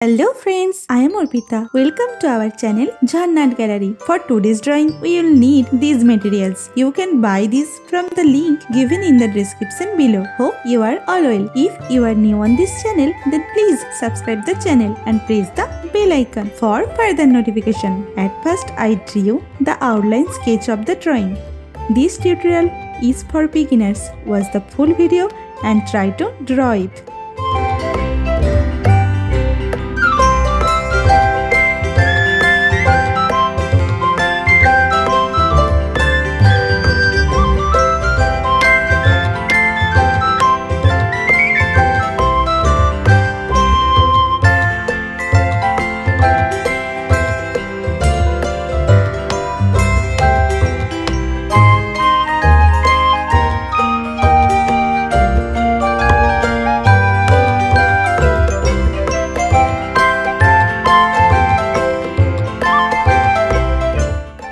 Hello friends, I am Arpita. Welcome to our channel Jharna Gallery. For today's drawing, we will need these materials. You can buy these from the link given in the description below. Hope you are all well. If you are new on this channel, then please subscribe the channel and press the bell icon for further notification. At first, I drew the outline sketch of the drawing. This tutorial is for beginners. Watch the full video and try to draw it.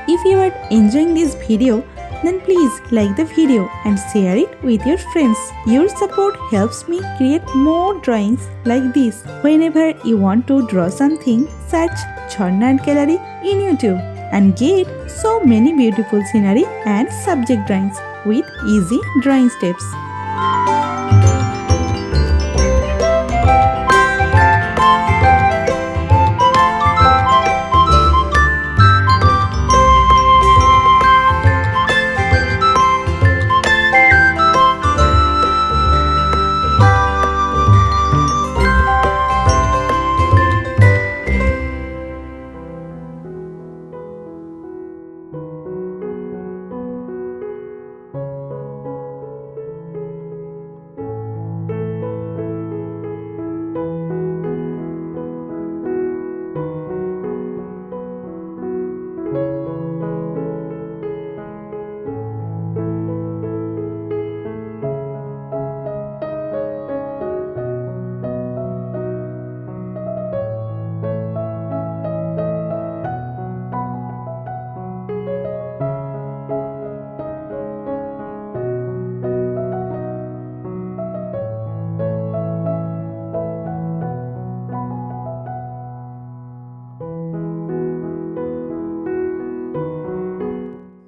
If you are enjoying this video, then please like the video and share it with your friends. Your support helps me create more drawings like this. Whenever you want to draw something, search Jharna Gallery in YouTube and get so many beautiful scenery and subject drawings with easy drawing steps.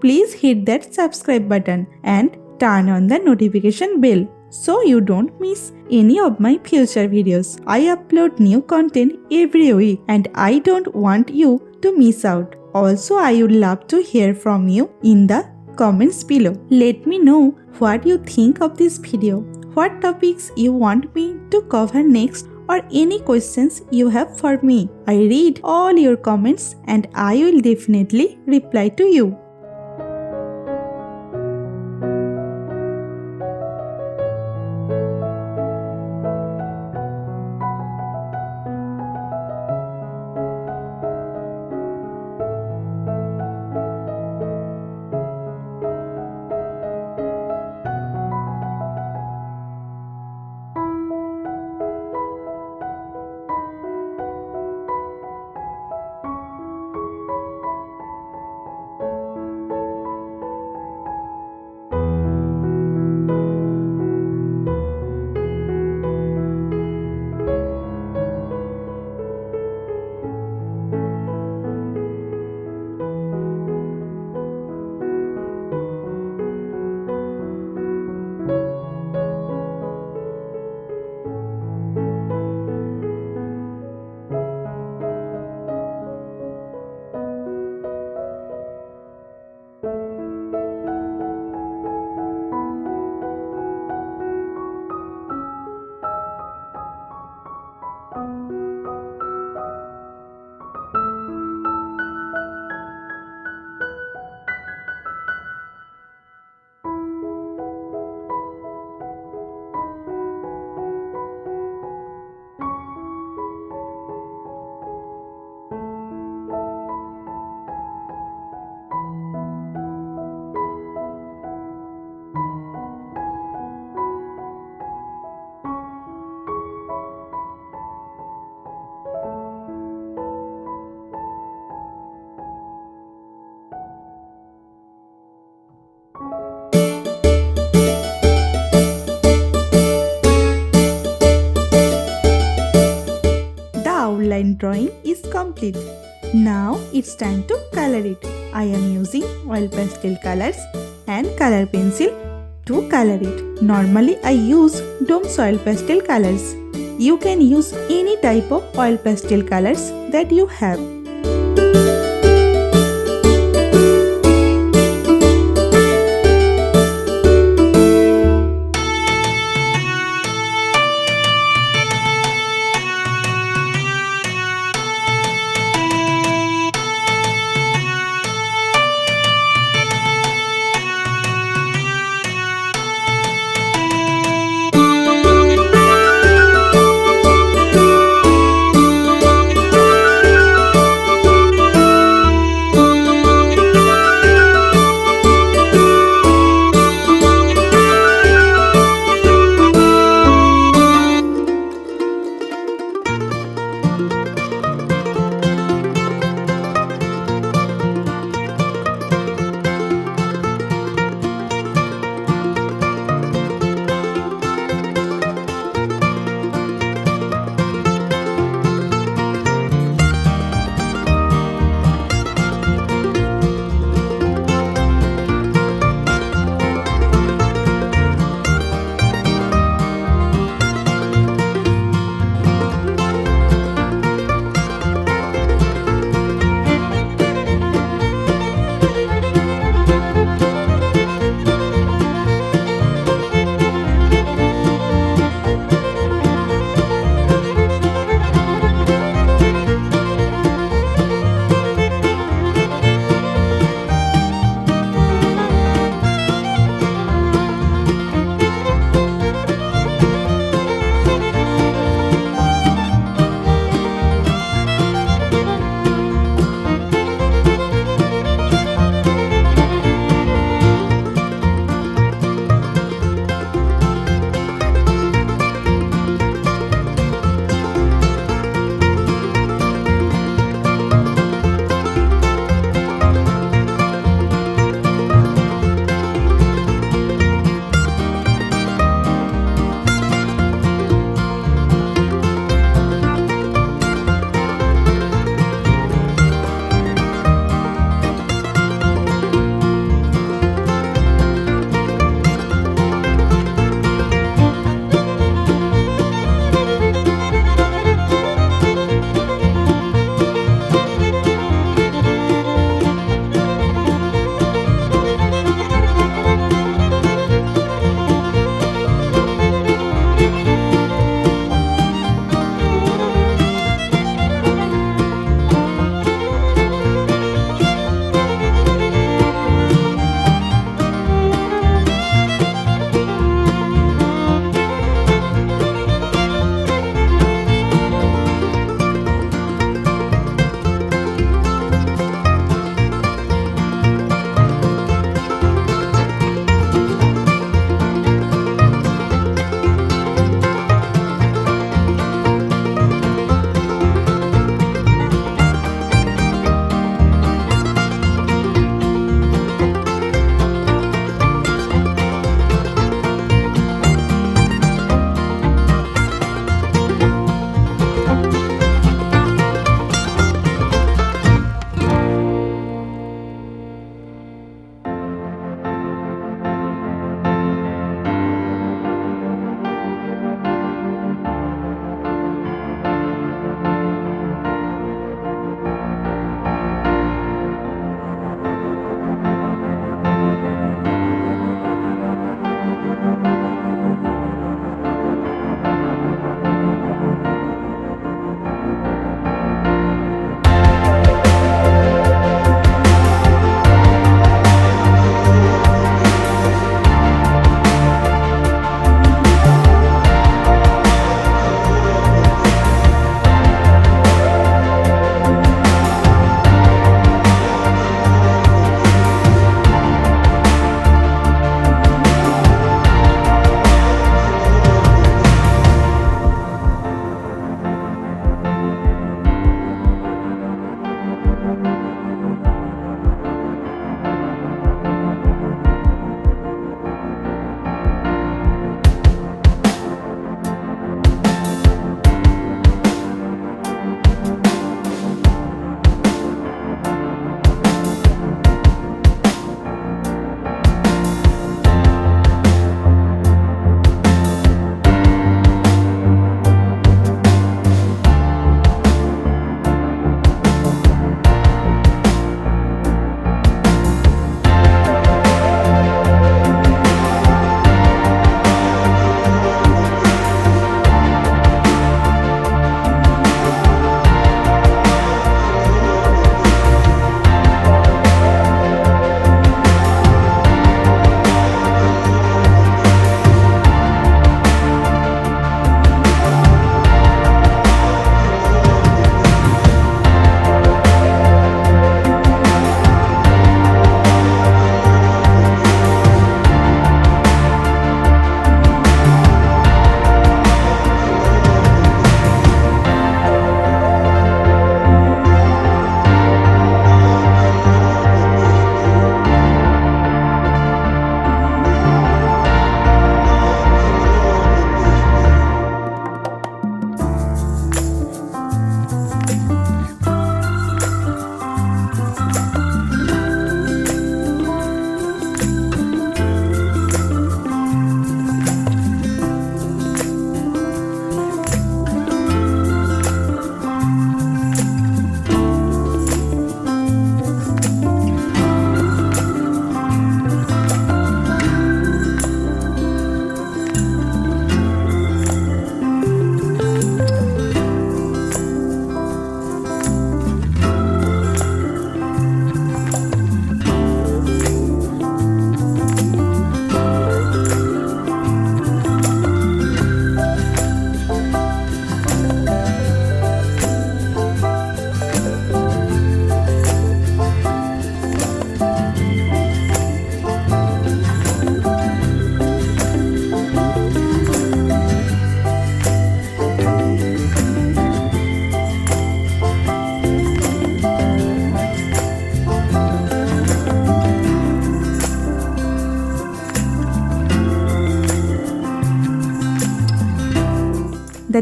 Please hit that subscribe button and turn on the notification bell so you don't miss any of my future videos. I upload new content every week and I don't want you to miss out. Also, I would love to hear from you in the comments below. Let me know what you think of this video, what topics you want me to cover next, or any questions you have for me. I read all your comments and I will definitely reply to you. outline drawing is complete. Now it's time to color it. I am using oil pastel colors and color pencil to color it. Normally I use Dome's oil pastel colors. You can use any type of oil pastel colors that you have.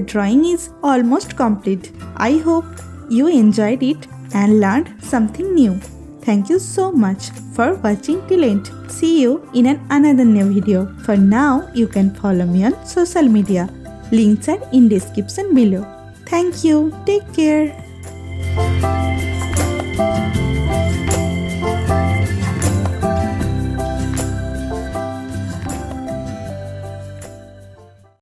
drawing is almost complete. I hope you enjoyed it and learned something new. Thank you so much for watching till end. See you in another new video. For now, you can follow me on social media. Links are in description below. Thank you. Take care.